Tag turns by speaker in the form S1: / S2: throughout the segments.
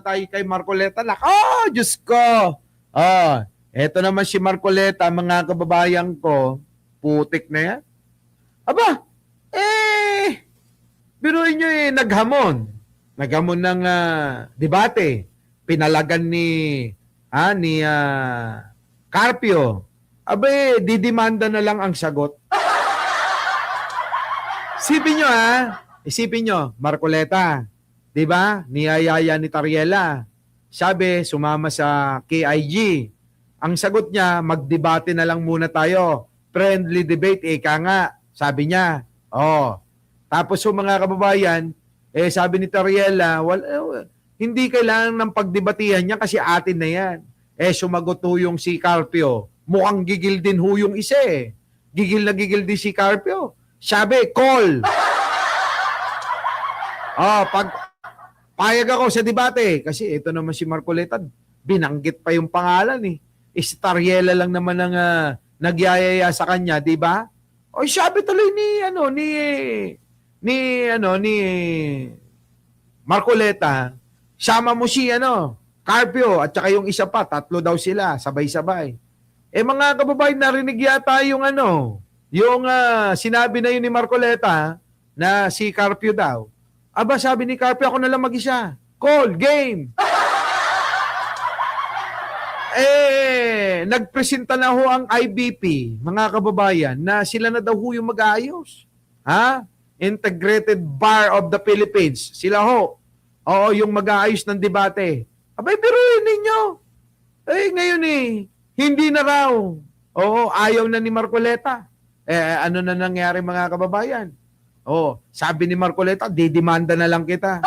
S1: tayo kay Marcoleta. Nako, Diyos ko. Oh, eto naman si Marcoleta, mga kababayan ko. Putik na yan. Aba, biruin nyo naghamon. Naghamon ng debate. Pinalagan ni Carpio. Abe, didimanda na lang ang sagot. Isipin nyo, Marcoleta, di ba? Niyayaya ni Tariela. Sabi, sumama sa KIG. Ang sagot niya, magdebate na lang muna tayo. Friendly debate, ika nga. Sabi niya. Oh. Tapos mga kababayan, sabi ni Tariela, hindi kailangan ng pagdebatihan niya kasi atin na yan. Sumagot ho yung si Carpio. Mukhang gigil din ho yung isa eh. Gigil na gigil din si Carpio. Sabi, call. Payag ako sa debate. Kasi ito naman si Marcoleta, binanggit pa yung pangalan eh. Si Tariela lang naman ang nagyayaya sa kanya, di ba? O sabi tuloy ni Marcoleta, sama mo si Carpio at saka yung isa pa, tatlo daw sila, sabay-sabay. Mga kababayan, narinig yata yung yung sinabi na yun ni Marcoleta na si Carpio daw. Aba, sabi ni Carpio, ako na lang mag-isa. Call, game. Nagpresenta na ho ang IBP, mga kababayan, na sila na daw ho yung mag-aayos. Integrated Bar of the Philippines. Sila ho. Oo, yung mag-aayos ng debate. Abay, biruin ninyo. Ngayon hindi na raw. Oo, ayaw na ni Marcoleta. Ano na nangyari, mga kababayan? Sabi ni Marcoleta, didemanda na lang kita.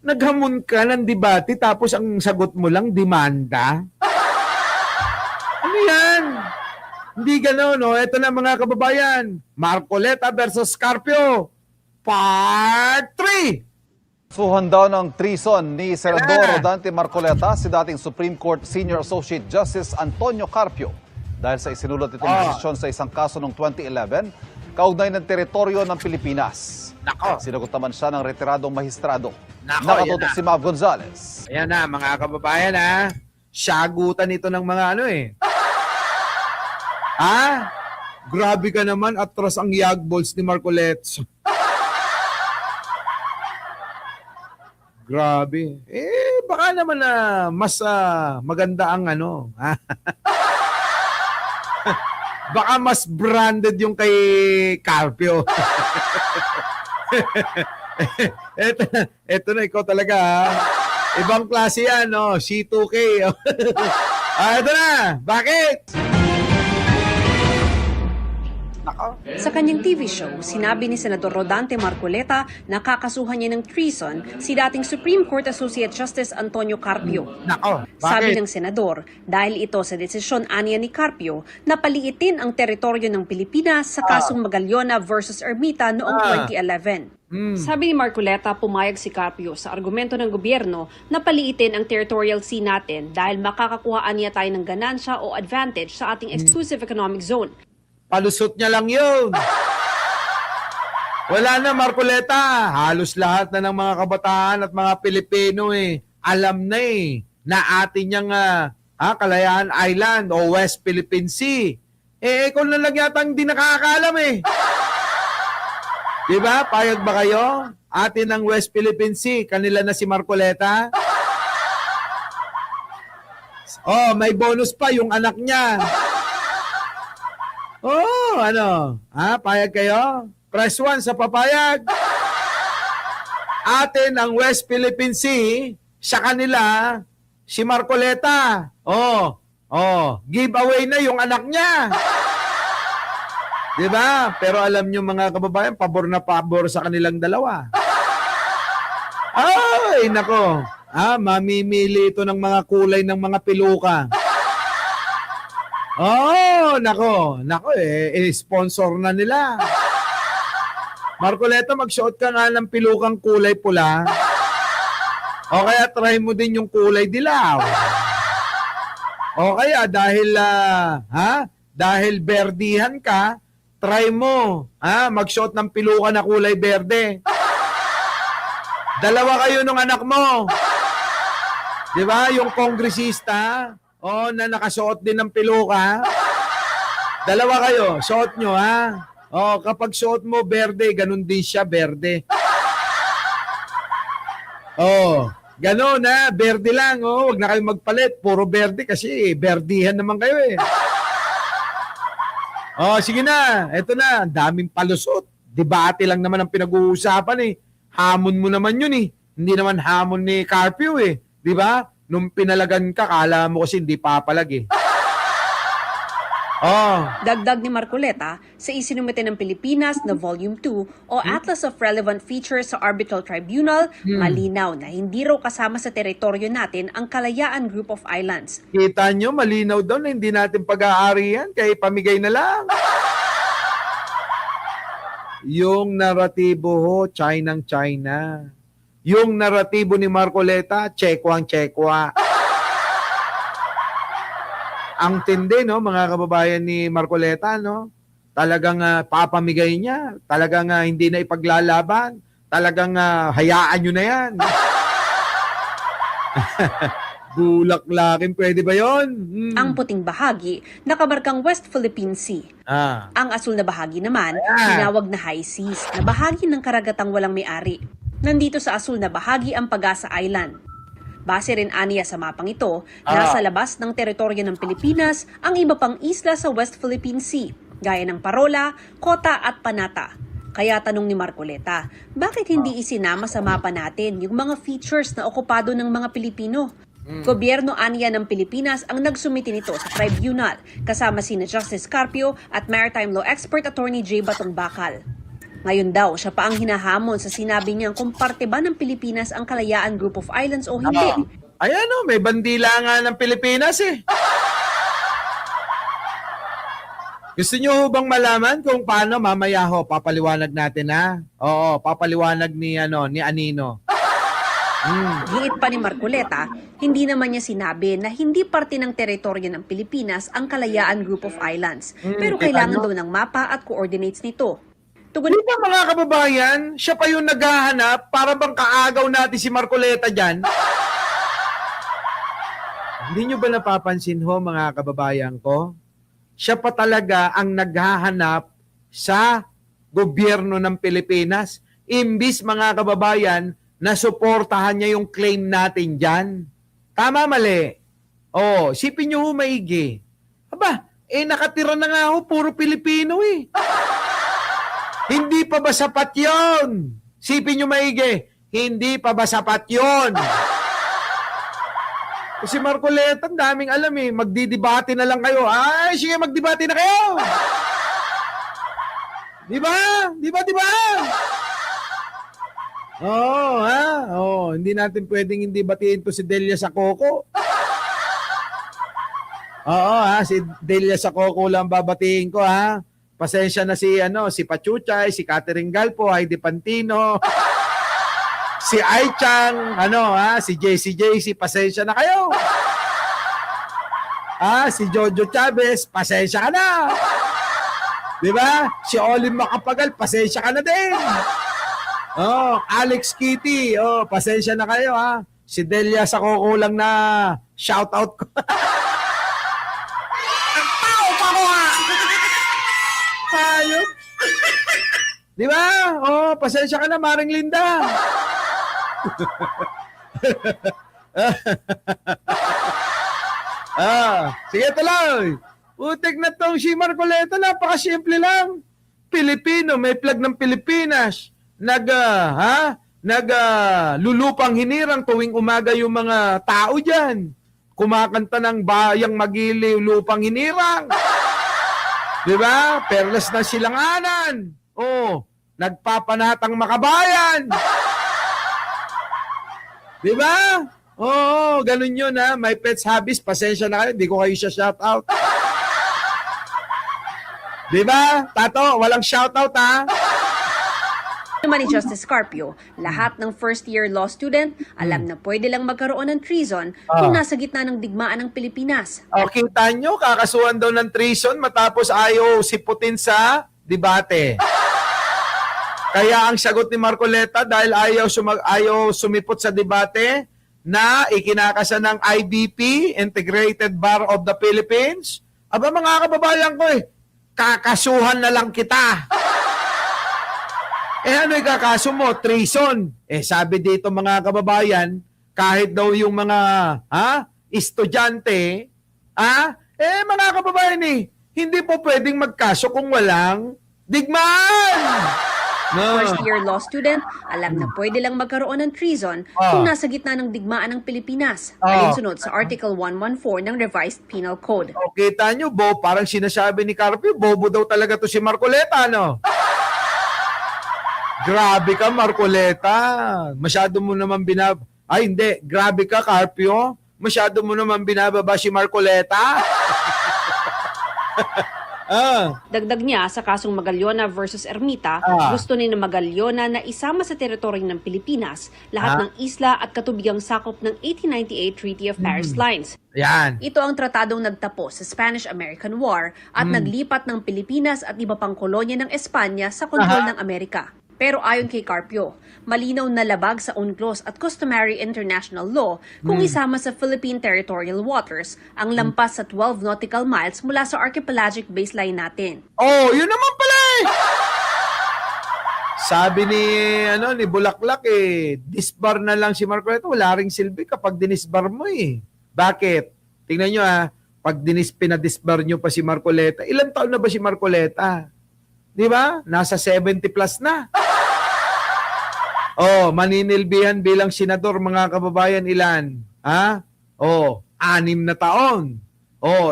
S1: Naghamon ka ng debate tapos ang sagot mo lang, demanda? Ano yan? Hindi gano'n, no? Ito na, mga kababayan. Marcoleta versus Carpio. Part 3.
S2: Suhan daw ng treason ni Senador Rodante Marcoleta si dating Supreme Court Senior Associate Justice Antonio Carpio dahil sa isinulot itong desisyon sa isang kaso noong 2011 kaugnay ng teritoryo ng Pilipinas.
S1: Nako.
S2: Sinagot naman siya ng retiradong mahistrado.
S1: Nako,
S2: Nakatutok si Mav Gonzales.
S1: Ayan na, mga kababayan, sagutan ito ng mga Grabe ka naman, atras ang yagballs ni Marcoleta. Grabe. Baka naman mas maganda ang baka mas branded yung kay Carpio. Eto na, ikaw talaga Ibang klase yan, no? C2K. Eto na. Bakit?
S3: Sa kanyang TV show, sinabi ni Senador Rodante Marcoleta na kakasuhan niya ng treason si dating Supreme Court Associate Justice Antonio Carpio.
S1: Nako, bakit?
S3: Sabi ng senador, dahil ito sa desisyon aniya ni Carpio na paliitin ang teritoryo ng Pilipinas sa kasong Magallona versus Ermita noong 2011. Sabi ni Marcoleta, pumayag si Carpio sa argumento ng gobyerno na paliitin ang territorial sea natin dahil makakakuhaan niya tayo ng ganansya o advantage sa ating exclusive economic zone.
S1: Palusot niya lang yun. Wala na, Marcoleta. Halos lahat na ng mga kabataan at mga Pilipino alam na na atin yung Kalayaan Island o West Philippine Sea. Ikaw na lang yata hindi nakakaalam Diba? Payag ba kayo? Atin ang West Philippine Sea. Kanila na si Marcoleta. May bonus pa yung anak niya. Payag kayo? Press 1 sa papayag. Atin ang West Philippine Sea, sa kanila, si Marcoleta. Giveaway na yung anak niya. Diba? Pero alam nyo mga kababayan, pabor na pabor sa kanilang dalawa. Ay, nako. Mamimili ito ng mga kulay ng mga piluka. Nako, sponsor na nila. Marcoleta, magsuot ka nga ng pilukang kulay pula. O kaya try mo din yung kulay dilaw. O kaya dahil berdihan ka, try mo, magsuot ng piluka na kulay berde. Dalawa kayo nung anak mo. Di ba? Yung kongresista, na nakasuot din ng piluka. Dalawa kayo, suot nyo, ha? Kapag suot mo berde, ganun din siya, berde. Ganun, ha? Berde lang, Huwag na kayo magpalit. Puro berde kasi berdihan naman kayo, eh. Sige na. Eto na. Ang daming palusot. Debate lang naman ang pinag-uusapan, eh. Hamon mo naman yun, eh. Hindi naman hamon ni Carpio, eh. Di ba? Nung pinalagan ka, kala mo kasi hindi papalag, eh.
S3: Dagdag ni Marcoleta, sa isinumite ng Pilipinas na Volume 2 o Atlas of Relevant Features sa Arbitral Tribunal, malinaw na hindi raw kasama sa teritoryo natin ang Kalayaan Group of Islands.
S1: Kita nyo, malinaw daw na hindi natin pag-aari yan, kaya pamigay na lang. Yung naratibo ho, China. Yung naratibo ni Marcoleta, Chekwa. Ang tindi, no, mga kababayan ni Marcoleta, no? Talagang papamigay niya. Talagang hindi na ipaglalaban. Talagang hayaan nyo na yan. Bulaklakin, pwede ba yun?
S3: Ang puting bahagi, nakamarkang West Philippine Sea. Ang asul na bahagi naman, tinawag na High Seas, na bahagi ng karagatang walang may-ari. Nandito sa asul na bahagi ang Pag-asa Island. Base rin aniya sa mapang ito, nasa labas ng teritoryo ng Pilipinas ang iba pang isla sa West Philippine Sea, gaya ng Parola, Kota at Panata. Kaya tanong ni Marcoleta, bakit hindi isinama sa mapa natin yung mga features na okupado ng mga Pilipino? Gobyerno aniya ng Pilipinas ang nagsumiti nito sa tribunal, kasama sina Justice Carpio at Maritime Law Expert Attorney J. Batong Bakal. Ngayon daw, siya pa ang hinahamon sa sinabi niyang kung parte ba ng Pilipinas ang Kalayaan Group of Islands o hindi.
S1: Ayan, may bandila nga ng Pilipinas, eh. Gusto niyo bang malaman kung paano? Mamaya ho, papaliwanag natin, ha? Oo, papaliwanag ni Anino.
S3: Giit pa ni Marcoleta, hindi naman niya sinabi na hindi parte ng teritoryo ng Pilipinas ang Kalayaan Group of Islands. Pero kailangan daw ng mapa at coordinates nito.
S1: Di ba mga kababayan, siya pa yung naghahanap para bang kaagaw natin si Marcoleta dyan? Hindi nyo ba napapansin ho mga kababayan ko? Siya pa talaga ang naghahanap sa gobyerno ng Pilipinas. Imbis mga kababayan, na suportahan niya yung claim natin dyan. Tama, mali? Sipin nyo ho maigi. Aba, nakatira na nga ho, puro Pilipino eh. Hindi pa ba sapat yun? Sipin nyo maigi, hindi pa ba sapat yun? Kasi Marcoleta, ang daming alam eh, magdidebate na lang kayo. Ay, sige, magdebate na kayo! Di ba? Hindi natin pwedeng hindi batiin to si Delia Sacoco. Si Delia Sacoco lang babatiin ko, ha? Pasensya na si Pachuchay, si Catherine Galpo, Heidi Pantino, si Ai Chang, si JC, pasensya na kayo. Si Jojo Chavez, pasensya ka na. Di ba? Si Olin Macapagal, pasensya ka na din. Alex Kitty, pasensya na kayo, ha. Si Delia Sacoco lang na shout out ko. Ayun. Di ba? Pasensya ka na, Maring Linda. Sige, tuloy. Putik na tong si Marcoleta, napakasimple lang. Pilipino, may flag ng Pilipinas. Lulupang hinirang tuwing umaga yung mga tao dyan. Kumakanta ng bayang magiliw, lupang hinirang. Diba? Perlas na silanganan. Nagpapanatang makabayan. Diba? Ganun yun, ha. My Pets Hobbies, pasensya na kayo, hindi ko kayo siya shout out. Diba? Tato, walang shout out, ha.
S3: Naman ni Justice Carpio, lahat ng first-year law student alam na pwede lang magkaroon ng treason kung nasa gitna ng digmaan ng Pilipinas.
S1: Kita nyo, kakasuhan daw ng treason matapos ayaw siputin sa debate. Kaya ang sagot ni Marcoleta, dahil ayaw sumipot sa debate na ikinakasa ng IBP, Integrated Bar of the Philippines, aba mga kababayan ko kakasuhan na lang kita. Ano ikakaso mo? Treason. Sabi dito mga kababayan, kahit daw yung mga estudyante, mga kababayan hindi po pwedeng magkaso kung walang digmaan. No.
S3: First-year law student, alam na pwede lang magkaroon ng treason kung nasa gitna ng digmaan ng Pilipinas, alinsunod sa Article 114 ng Revised Penal Code.
S1: Kita nyo, parang sinasabi ni Carpio, bobo daw talaga to si Marcoleta, no? Grabe ka, Marcoleta. Masyado mo naman hindi. Grabe ka, Carpio. Masyado mo naman binababa si Marcoleta.
S3: Dagdag niya sa kasong Magallona versus Ermita, gusto ni na Magallona na isama sa teritoryo ng Pilipinas lahat ng isla at katubigang sakop ng 1898 Treaty of Paris Lines.
S1: Yan.
S3: Ito ang tratadong nagtapos sa Spanish-American War at naglipat ng Pilipinas at iba pang kolonya ng Espanya sa kontrol ng Amerika. Pero ayon kay Carpio, malinaw na labag sa UNCLOS at customary international law kung isama sa Philippine territorial waters ang lampas sa 12 nautical miles mula sa archipelagic baseline natin.
S1: Yun naman pala Sabi ni Bulaklak disbar na lang si Marcoleta, wala ring silbi kapag dinisbar mo Bakit? Tingnan nyo pag pinadisbar nyo pa si Marcoleta, ilang taon na ba si Marcoleta? Di ba? Nasa 70 plus na. Maninilbihan bilang senador, mga kababayan, ilan? 6 na taon.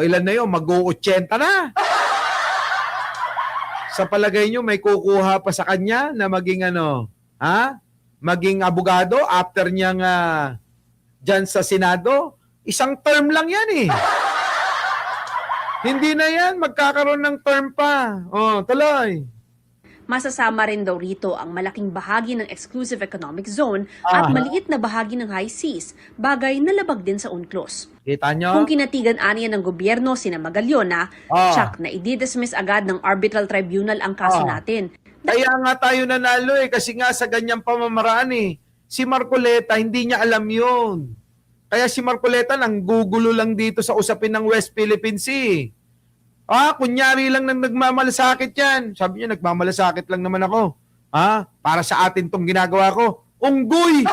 S1: Ilan na yun? Mag-80 na. Sa palagay nyo, may kukuha pa sa kanya na maging maging abogado after niyang dyan sa Senado? Isang term lang yan Hindi na yan, magkakaroon ng term pa. Tuloy.
S3: Masasama rin daw rito ang malaking bahagi ng exclusive economic zone at maliit na bahagi ng high seas, bagay na labag din sa UNCLOS.
S1: Kita nyo?
S3: Kung kinatigan aniya ng gobyerno sina Magallona, tsak na i-dismiss agad ng arbitral tribunal ang kaso natin.
S1: Kaya nga tayo nanalo kasi nga sa ganyang pamamaraan Si Marcoleta, hindi niya alam yun. Kaya si Marcoleta nanggugulo lang dito sa usapin ng West Philippine Sea. Kunyari lang nang nagmamalasakit yan. Sabi niya, nagmamalasakit lang naman ako. Para sa atin tong ginagawa ko. Unggoy!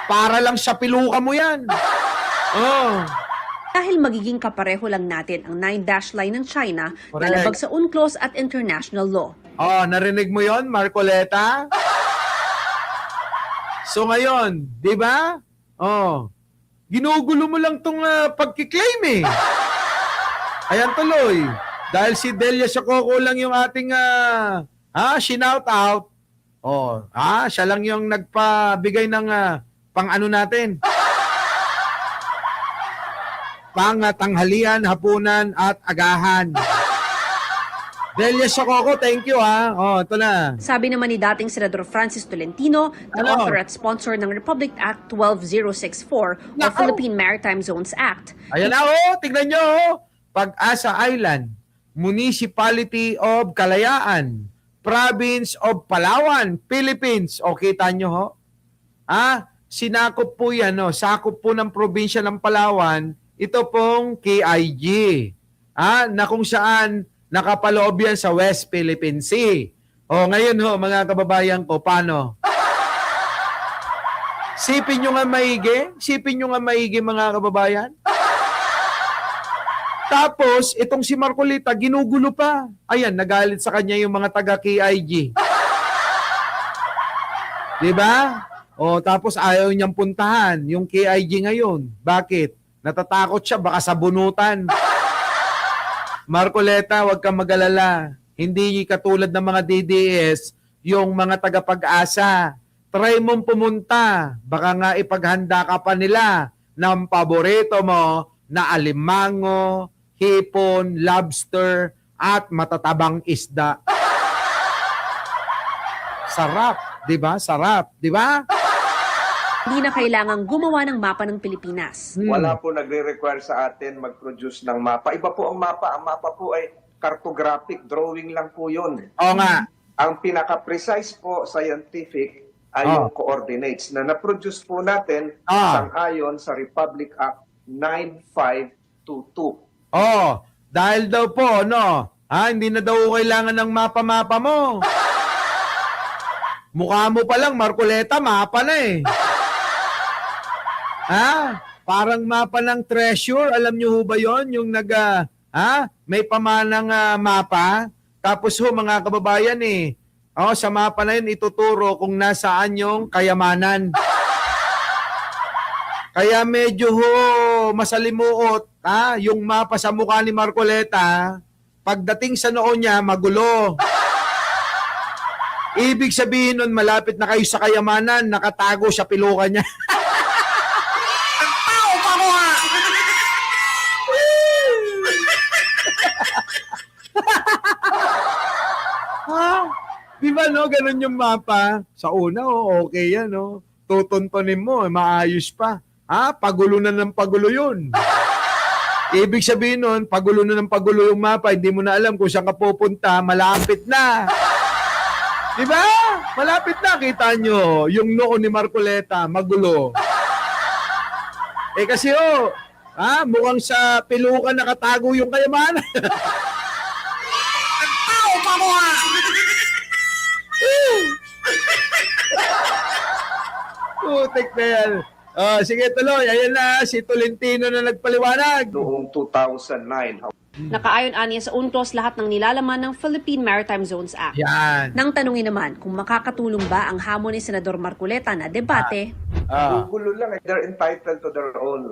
S1: Para lang sa piluka mo yan.
S3: Dahil magiging kapareho lang natin ang 9-dash line ng China na labag sa UNCLOS at international law.
S1: Narinig mo yon, Marcoleta? So ngayon, di ba? Ginugulo mo lang tong pagkiklaim Ayan tuloy. Dahil si Delia Sococo lang yung ating shinout out. Siya lang yung nagpabigay ng pang-ano natin. Pang-tanghalian, hapunan at agahan. Delia Sococo, thank you ito na.
S3: Sabi naman ni dating Senador Francis Tolentino, na author at sponsor ng Republic Act 12064 o Philippine Maritime Zones Act.
S1: Ayan na tignan nyo Pag-asa Island, Municipality of Kalayaan, Province of Palawan, Philippines. Kita nyo sinakop po yan sakop po ng probinsya ng Palawan, ito pong KIG. Na kung saan nakapaloob yan sa West Philippine Sea. Ngayon mga kababayan ko, paano? Sipin nyo nga maigi mga kababayan. Tapos, itong si Marcoleta, ginugulo pa. Ayan, nagalit sa kanya yung mga taga-KIG. Diba? Tapos ayaw niyang puntahan yung KIG ngayon. Bakit? Natatakot siya, baka sabunutan. Marcoleta, huwag kang mag-alala. Hindi katulad ng mga DDS, yung mga tagapag-asa. Try mong pumunta. Baka nga ipaghanda ka pa nila ng paborito mo na alimango, hipon, lobster, at matatabang isda. Sarap, di ba? Sarap, di ba?
S3: Hindi na kailangang gumawa ng mapa ng Pilipinas.
S4: Wala po nagre-require sa atin mag-produce ng mapa. Iba po ang mapa. Ang mapa po ay cartographic drawing lang po yun.
S1: Oo nga.
S4: Ang pinaka-precise po scientific ay
S1: Ah.
S4: yung coordinates na na-produce po natin sang-ayon sa Republic Act 9522.
S1: Oh, dahil daw po, no, hindi na daw kailangan ng mapa-mapa mo. Mukha mo pa lang, Marcoleta, mapa na eh. Parang mapa ng treasure, alam niyo ho ba yon? Yung may pamanang mapa. Tapos ho, mga kababayan sa mapa na yun, ituturo kung nasaan yung kayamanan. Kaya medyo ho masalimuot, yung mapa sa mukha ni Marcoleta, pagdating sa noo niya, magulo. Ibig sabihin nun, malapit na kayo sa kayamanan, nakatago sa piluka niya. Di ba no, ganun yung mapa? Sa una, okay yan, no? Tutuntunin mo, maayos pa. Pagulo na ng pagulo yun. Ibig sabihin nun, pagulo na ng pagulo yung mapa, hindi mo na alam kung saan ka pupunta, malapit na. Di ba? Malapit na, kita nyo, yung noo ni Marcoleta, magulo. Kasi mukhang sa pilukan nakatago yung kayamanan. Putik na yan. Sige, tuloy. Ayan na, si Tolentino na nagpaliwanag.
S4: Noong 2009,
S3: Nakaayon aniya sa UNCLOS lahat ng nilalaman ng Philippine Maritime Zones Act.
S1: Yan.
S3: Nang tanungin naman kung makakatulong ba ang hamon ni Senador Marcoleta na debate,
S4: gugulo lang. They're entitled to their own...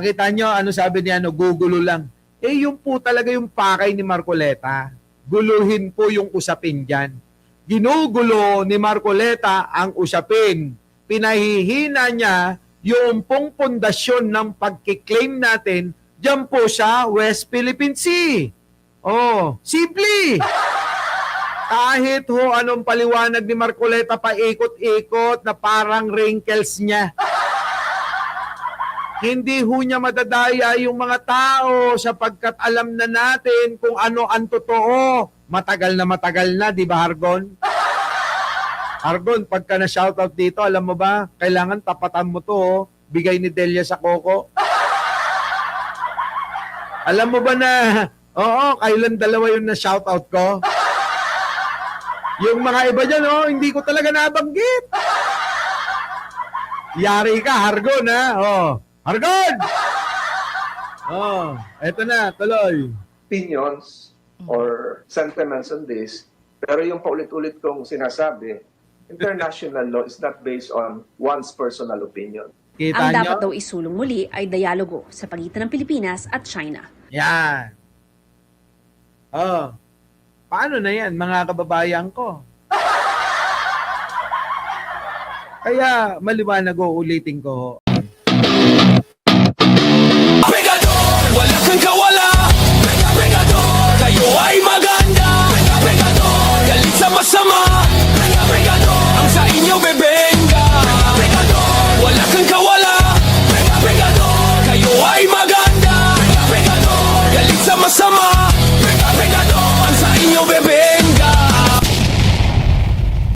S1: Kita nyo, ano sabi niya, gugulo lang. Yung po talaga yung pakay ni Marcoleta. Guluhin po yung usapin dyan. Ginugulo ni Marcoleta ang usapin. Pinahihina niya yung pong pundasyon ng pagkiklaim natin dyan po sa West Philippine Sea. Simple. Kahit ho anong paliwanag ni Marcoleta paikot-ikot na parang wrinkles niya. Hindi ho niya madadaya yung mga tao sapagkat alam na natin kung ano ang totoo. Matagal na, di ba, Hargon? Hargon, pagka na-shoutout dito, alam mo ba, kailangan tapatan mo to, bigay ni Delia sa Coco. Alam mo ba na, kailan dalawa yung na-shoutout ko? Yung mga iba dyan, hindi ko talaga nabanggit. Yari ka, Hargon, Hargon! Eto na, tuloy.
S4: opinions or sentiments on this. Pero yung paulit-ulit kong sinasabi, international law is not based on one's personal opinion.
S1: Kita
S3: ang
S1: nyo?
S3: dapat daw isulong muli ay dialogo sa pagitan ng Pilipinas at China.
S1: Yan. Paano na yan, mga kababayan ko? Kaya maliwanag ulitin ko.
S5: Pegador, wala kang kawala. Pegador, kayo ay maganda. Pegador, galit sa masama. Pegador, ang sa inyo bebenga. Pegador, wala kang kawala. Pegador, kayo ay maganda. Pegador, galit sa masama.